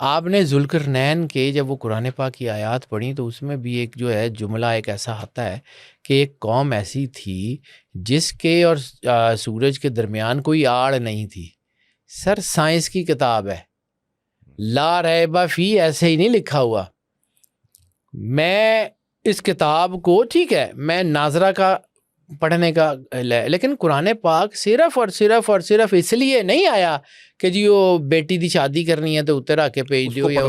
آپ نے ذوالقرنین کے جب وہ قرآن پاک کی آیات پڑھی تو اس میں بھی ایک جو ہے جملہ ایک ایسا آتا ہے کہ ایک قوم ایسی تھی جس کے اور سورج کے درمیان کوئی آڑ نہیں تھی. سر سائنس کی کتاب ہے, لا ریب فی ایسے ہی نہیں لکھا ہوا. میں اس کتاب کو ٹھیک ہے میں ناظرہ کا پڑھنے کا لیکن قرآن پاک صرف اور صرف اور صرف اس لیے نہیں آیا کہ جی وہ بیٹی دی شادی کرنی ہے تو اتر آ کے بھیج دیو یا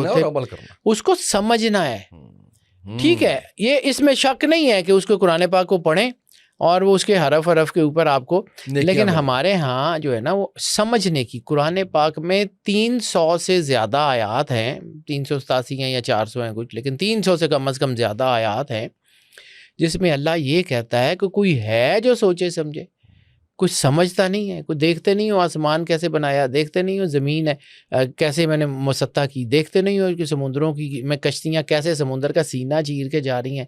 اس کو سمجھنا ہے. ٹھیک ہے یہ اس میں شک نہیں ہے کہ اس کو قرآن پاک کو پڑھیں اور وہ اس کے حرف کے اوپر آپ کو, لیکن ہمارے ہاں جو ہے نا وہ سمجھنے کی, قرآن پاک میں 300 سے زیادہ آیات ہیں, 387 ہیں یا 400 ہیں کچھ, لیکن 300 سے کم از کم زیادہ آیات ہیں جس میں اللہ یہ کہتا ہے کہ کوئی ہے جو سوچے سمجھے. کچھ سمجھتا نہیں ہے, کوئی دیکھتے نہیں ہو آسمان کیسے بنایا, دیکھتے نہیں ہو زمین ہے کیسے میں نے مسطح کی, دیکھتے نہیں ہو کہ سمندروں کی میں کشتیاں کیسے سمندر کا سینہ چیر کے جا رہی ہیں.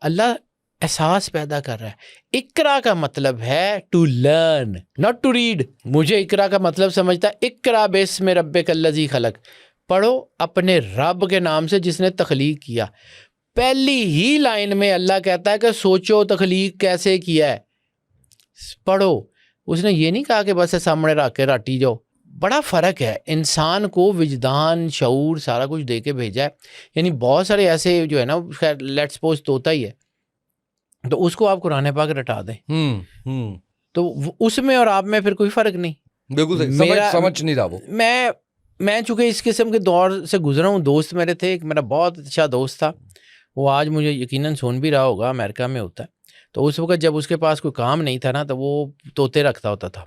اللہ احساس پیدا کر رہا ہے. اقرا کا مطلب ہے to learn not to read. مجھے اقرا کا مطلب سمجھتا ہے اقرا باسم ربک الذی خلق, پڑھو اپنے رب کے نام سے جس نے تخلیق کیا. پہلی ہی لائن میں اللہ کہتا ہے کہ سوچو تخلیق کیسے کیا ہے, پڑھو. اس نے یہ نہیں کہا کہ بس سامنے رکھ کے راٹی جاؤ. بڑا فرق ہے. انسان کو وجدان شعور سارا کچھ دے کے بھیجا ہے. یعنی بہت سارے ایسے جو ہے نا خیر لیٹ سپوز طوطا ہی ہے تو اس کو آپ قرآن پاک رٹا دیں تو اس میں اور آپ میں پھر کوئی فرق نہیں. بالکل سمجھ نہیں رہا وہ. میں چونکہ اس قسم کے دور سے گزرا ہوں. دوست میرے تھے, ایک میرا بہت اچھا دوست تھا, وہ آج مجھے یقیناً سن بھی رہا ہوگا, امریکہ میں ہوتا ہے. تو اس وقت جب اس کے پاس کوئی کام نہیں تھا نا تو وہ طوطے رکھتا ہوتا تھا.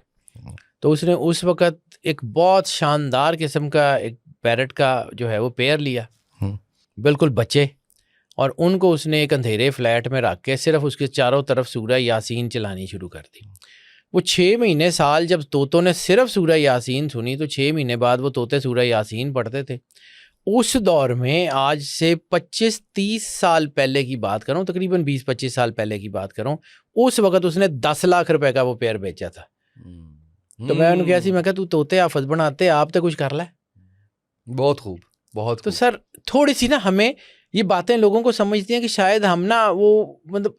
تو اس نے اس وقت ایک بہت شاندار قسم کا ایک پیرٹ کا جو ہے وہ پیئر لیا, بالکل بچے, اور ان کو اس نے ایک اندھیرے فلیٹ میں رکھ کے صرف اس کے چاروں طرف سورہ یاسین چلانی شروع کر دی. وہ 6 مہینے سال جب طوطوں نے صرف سورہ یاسین سنی تو 6 مہینے بعد وہ طوطے سورہ یاسین پڑھتے تھے. اس دور میں آج سے 25-30 سال پہلے کی بات کروں, تقریباً 20-25 سال پہلے کی بات کروں, اس وقت اس نے 10 لاکھ روپے کا وہ پیئر بیچا تھا. تو میں انہوں کہا سی میں کہا تو طوطے حافظ بناتے آپ تو کچھ کر لے. بہت خوب بہت. تو سر تھوڑی سی نا ہمیں یہ باتیں لوگوں کو سمجھتی ہیں کہ شاید ہم نا وہ مطلب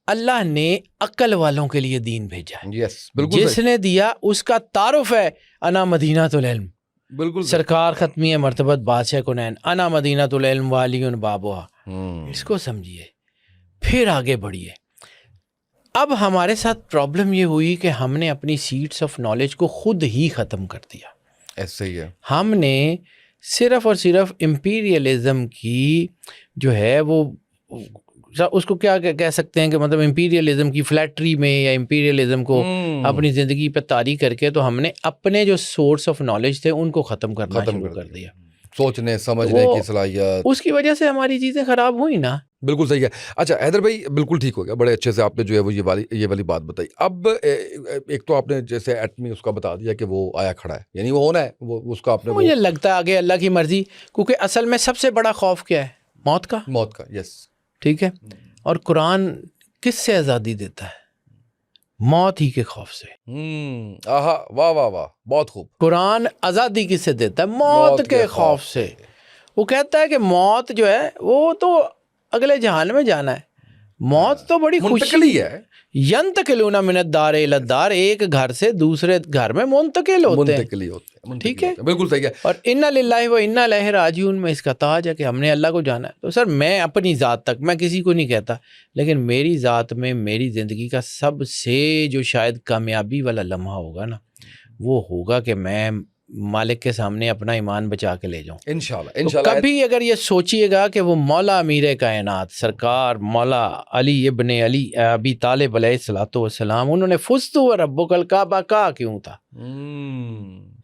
اللہ نے عقل والوں کے لیے دین بھیجا ہے. جس نے دیا اس کا تعارف ہے انا مدینہ العلم. بالکل سرکار ختمی مرتبت بادشاہ کنین انا مدینہ العلم والی بابوہا. اس کو سمجھیے پھر آگے بڑھیے. اب ہمارے ساتھ پرابلم یہ ہوئی کہ ہم نے اپنی سیٹس آف نالج کو خود ہی ختم کر دیا. ایسے ہی ہے. ہم نے صرف اور صرف امپیریلزم کی جو ہے وہ اس کو کیا کہہ سکتے ہیں کہ مطلب امپیریلزم کی فلیٹری میں یا امپیریلزم کو اپنی زندگی پہ طاری کر کے تو ہم نے اپنے جو سورس آف نالج تھے ان کو ختم کرنا شروع کر دیا. سوچنے سمجھنے کی صلاحیت, اس کی وجہ سے ہماری چیزیں خراب ہوئی نا. بالکل صحیح ہے. اچھا حیدر بھائی بالکل ٹھیک ہو گیا, بڑے اچھے سے آپ نے جو ہے وہ یہ والی بات بتائی. اب ایک تو آپ نے جیسے ایٹمی اس کا بتا دیا کہ وہ آیا کھڑا ہے, یعنی وہ ہونا ہے, وہ اس کا آپ نے مجھے لگتا ہے آگے اللہ کی مرضی, کیونکہ اصل میں سب سے بڑا خوف کیا ہے؟ موت کا. یس ٹھیک ہے. اور قرآن کس سے آزادی دیتا ہے؟ موت ہی کے خوف سے. واہ واہ واہ, بہت خوب. قرآن آزادی کس سے دیتا ہے؟ موت کے خوف سے. وہ کہتا ہے کہ موت جو ہے وہ تو اگلے جہان میں جانا ہے. موت تو بڑی خوشی ہے. ینتقلون من الدار الی الدار, ایک گھر سے دوسرے گھر میں منتقل ہوتے ہیں. ٹھیک ہے, بالکل صحیح ہے. اور انا للہ و انا الیہ راجعون میں اس کا تاج ہے کہ ہم نے اللہ کو جانا ہے. تو سر میں اپنی ذات تک, میں کسی کو نہیں کہتا, لیکن میری ذات میں میری زندگی کا سب سے جو شاید کامیابی والا لمحہ ہوگا نا, وہ ہوگا کہ میں مالک کے سامنے اپنا ایمان بچا کے لے جاؤں انشاءاللہ. کبھی اگر یہ سوچئے گا کہ وہ مولا امیر کائنات سرکار مولا علی ابن علی ابی طالب علیہ الصلوۃ والسلام, انہوں نے فزت و ربک الکعبہ کہا کیوں تھا؟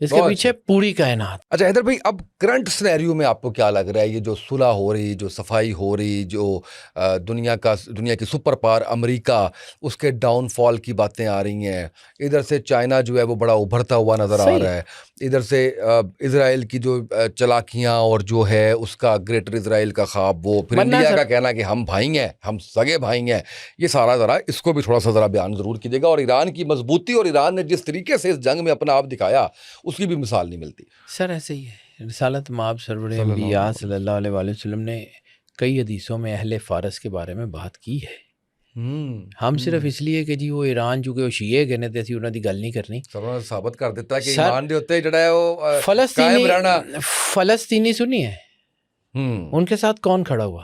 اس کے پیچھے پوری کائنات. اچھا حیدر بھائی, اب کرنٹ سینیریو میں آپ کو کیا لگ رہا ہے, یہ جو صلح ہو رہی, جو صفائی ہو رہی, جو دنیا کی سپر پاور امریکہ, اس کے ڈاؤن فال کی باتیں آ رہی ہیں, ادھر سے چائنا جو ہے وہ بڑا ابھرتا ہوا نظر آ رہا ہے, ادھر سے اسرائیل کی جو چلاکیاں اور جو ہے اس کا گریٹر اسرائیل کا خواب, وہ پھر انڈیا کا کہنا کہ ہم بھائی ہیں, ہم سگے بھائی ہیں, یہ سارا ذرا اس کو بھی تھوڑا سا ذرا بیان ضرور کیجیے گا. اور ایران کی مضبوطی اور ایران نے جس طریقے سے اس جنگ میں اپنا آپ دکھایا, اس کی بھی مثال نہیں ملتی. سر ایسے ہی ہے, رسالت مآب سرور صلی اللہ انبیاء علیہ صلی اللہ علیہ وآلہ وسلم نے کئی حدیثوں میں اہل فارس کے بارے میں بات کی ہے. ہم صرف اس لیے کہ جی وہ ایران چونکہ وہ شیعہ کہنے تے اسی انہاں دی گل نہیں کرنی. سر ثابت کر دیتا ہے کہ سر ایمان دے ہوتے جڑا ہے وہ قائم رہنا. فلسطینی سنی ہے ان کے ساتھ کون کھڑا ہوا؟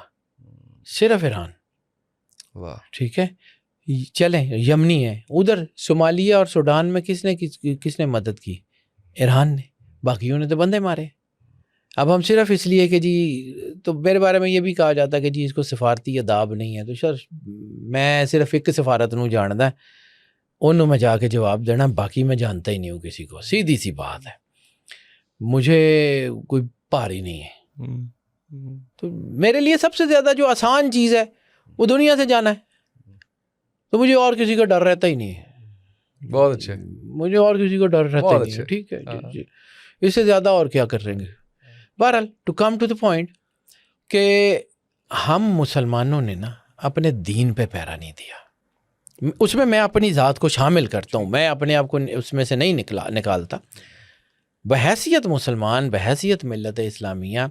صرف ایران. واہ. ٹھیک ہے چلیں یمنی ہے ادھر صومالیہ اور سوڈان میں کس نے مدد کی؟ ایران نے. باقیوں نے تو بندے مارے. اب ہم صرف اس لیے کہ جی تو میرے بارے میں یہ بھی کہا جاتا ہے کہ جی اس کو سفارتی اداب نہیں ہے. تو سر میں صرف ایک سفارت نوں جاندا ہے انہوں میں جا کے جواب دینا باقی میں جانتا ہی نہیں ہوں کسی کو. سیدھی سی بات ہے مجھے کوئی بھاری نہیں ہے. تو میرے لیے سب سے زیادہ جو آسان چیز ہے وہ دنیا سے جانا ہے. تو مجھے اور کسی کا ڈر رہتا ہی نہیں ہے. بہت اچھے. مجھے اور کسی کا ڈر رہتا ہی نہیں ہے. ٹھیک ہے جی اس سے زیادہ اور کیا کر رہیں گے. بہرحال to come to the point کہ ہم مسلمانوں نے نا اپنے دین پہ پیرا نہیں دیا. اس میں اپنی ذات کو شامل کرتا ہوں. میں اپنے آپ کو اس میں سے نہیں نکالتا. بحیثیت مسلمان بحیثیت ملت اسلامیہ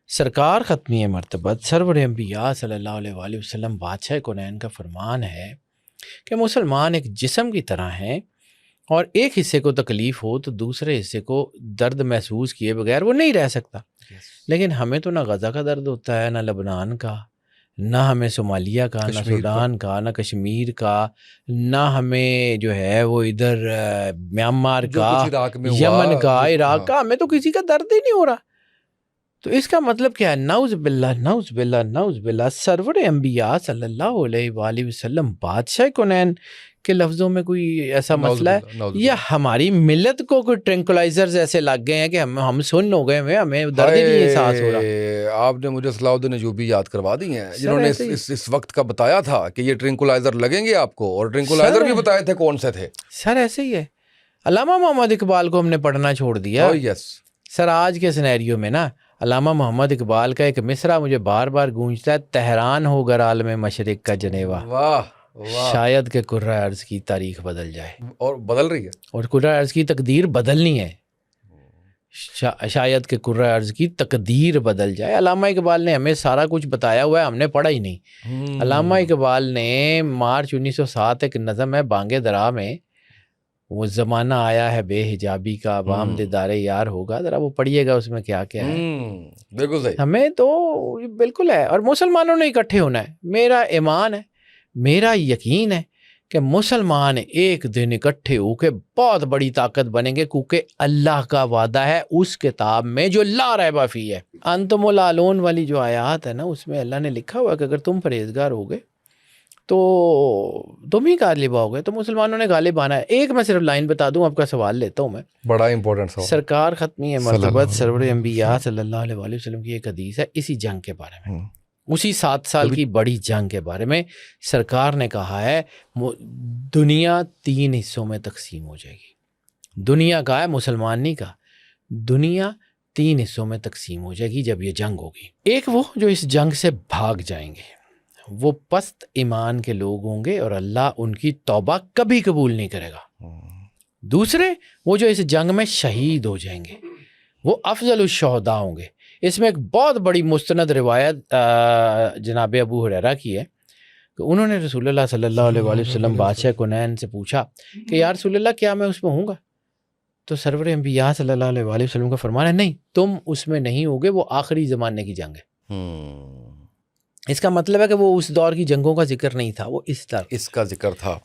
سرکار ختمی مرتبت سرور انبیاء صلی اللہ علیہ وآلہ وسلم بادشاہ کونین کا فرمان ہے کہ مسلمان ایک جسم کی طرح ہیں اور ایک حصے کو تکلیف ہو تو دوسرے حصے کو درد محسوس کیے بغیر وہ نہیں رہ سکتا. لیکن ہمیں تو نہ غزہ کا درد ہوتا ہے نہ لبنان کا نہ ہمیں صومالیہ کا نہ سوڈان کا نہ کشمیر کا نہ ہمیں جو ہے وہ ادھر میانمار کا یمن کا عراق کا. ہمیں تو کسی کا درد ہی نہیں ہو رہا. تو اس کا مطلب کیا ہے؟ نعوذ باللہ نعوذ باللہ نعوذ باللہ سرور انبیاء صلی اللہ علیہ وآلہ وسلم بادشاہ کونین کے لفظوں میں کوئی ایسا مسئلہ ہے یا ہماری ملت کو کوئی ٹرینکولائزرز ایسے لگ گئے ہیں کہ ہم سن ہو گئے ہیں ہمیں درد ہی نہیں احساس ہو رہا. آپ نے مجھے صلاح الدین ایوبی یاد کروا دی ہیں جنہوں نے اس وقت کا بتایا تھا کہ یہ ٹرینکولائزر لگیں گے آپ کو. اور ٹرینکولائزر بھی بتائے تھے کون سے تھے سر. ایسے ہی ہے. علامہ محمد اقبال کو ہم نے پڑھنا چھوڑ دیا. سر آج کے سینیریو میں نا علامہ محمد اقبال کا ایک مصرع مجھے بار بار گونجتا ہے. تہران ہو گر عالم مشرق کا جنیوا شاید کہ کرۂ ارض کی تاریخ بدل جائے. اور بدل رہی ہے. اور کرۂ ارض کی تقدیر بدلنی ہے. شاید کہ کرۂ ارض کی تقدیر بدل جائے. علامہ اقبال نے ہمیں سارا کچھ بتایا ہوا ہے ہم نے پڑھا ہی نہیں. علامہ اقبال نے مارچ 1907 ایک نظم ہے بانگے درا میں وہ زمانہ آیا ہے بے حجابی کا عوام دیدار یار ہوگا. ذرا وہ پڑھیے گا اس میں کیا کیا ہے. بالکل صحیح. ہمیں تو بالکل ہے. اور مسلمانوں نے اکٹھے ہونا ہے. میرا ایمان ہے میرا یقین ہے کہ مسلمان ایک دن اکٹھے ہو کے بہت بڑی طاقت بنیں گے کیونکہ اللہ کا وعدہ ہے اس کتاب میں جو لا ریب فیہ ہے. انتم العالون والی جو آیات ہے نا اس میں اللہ نے لکھا ہوا ہے کہ اگر تم پرہیزگار ہوگے تو تم ہی غالب آؤ گے. تو مسلمانوں نے غالب آنا ہے. ایک میں صرف لائن بتا دوں آپ کا سوال لیتا ہوں میں. بڑا امپورٹنٹ سوال. سرکار ختمی مرتبت سرور انبیاء صلی اللہ علیہ وآلہ وسلم کی ایک حدیث ہے اسی جنگ کے بارے میں اسی 7 سال کی بڑی جنگ کے بارے میں. سرکار نے کہا ہے دنیا 3 حصوں میں تقسیم ہو جائے گی. دنیا کا ہے مسلمان نہیں کا. دنیا 3 حصوں میں تقسیم ہو جائے گی جب یہ جنگ ہوگی. ایک وہ جو اس جنگ سے بھاگ جائیں گے وہ پست ایمان کے لوگ ہوں گے اور اللہ ان کی توبہ کبھی قبول نہیں کرے گا. دوسرے وہ جو اس جنگ میں شہید ہو جائیں گے وہ افضل الشہداء ہوں گے. اس میں ایک بہت بڑی مستند روایت جناب ابو ہریرہ کی ہے کہ انہوں نے رسول اللہ صلی اللہ علیہ وآلہ وسلم بادشاہ کونین سے پوچھا کہ یا رسول اللہ کیا میں اس میں ہوں گا؟ تو سرور انبیاء صلی اللہ علیہ وآلہ وسلم کا فرمان ہے نہیں تم اس میں نہیں ہوگے. وہ آخری زمانے کی جنگ ہے. اس کا مطلب ہے کہ وہ اس دور کی جنگوں کا ذکر نہیں تھا وہ اس کا ذکر تھا.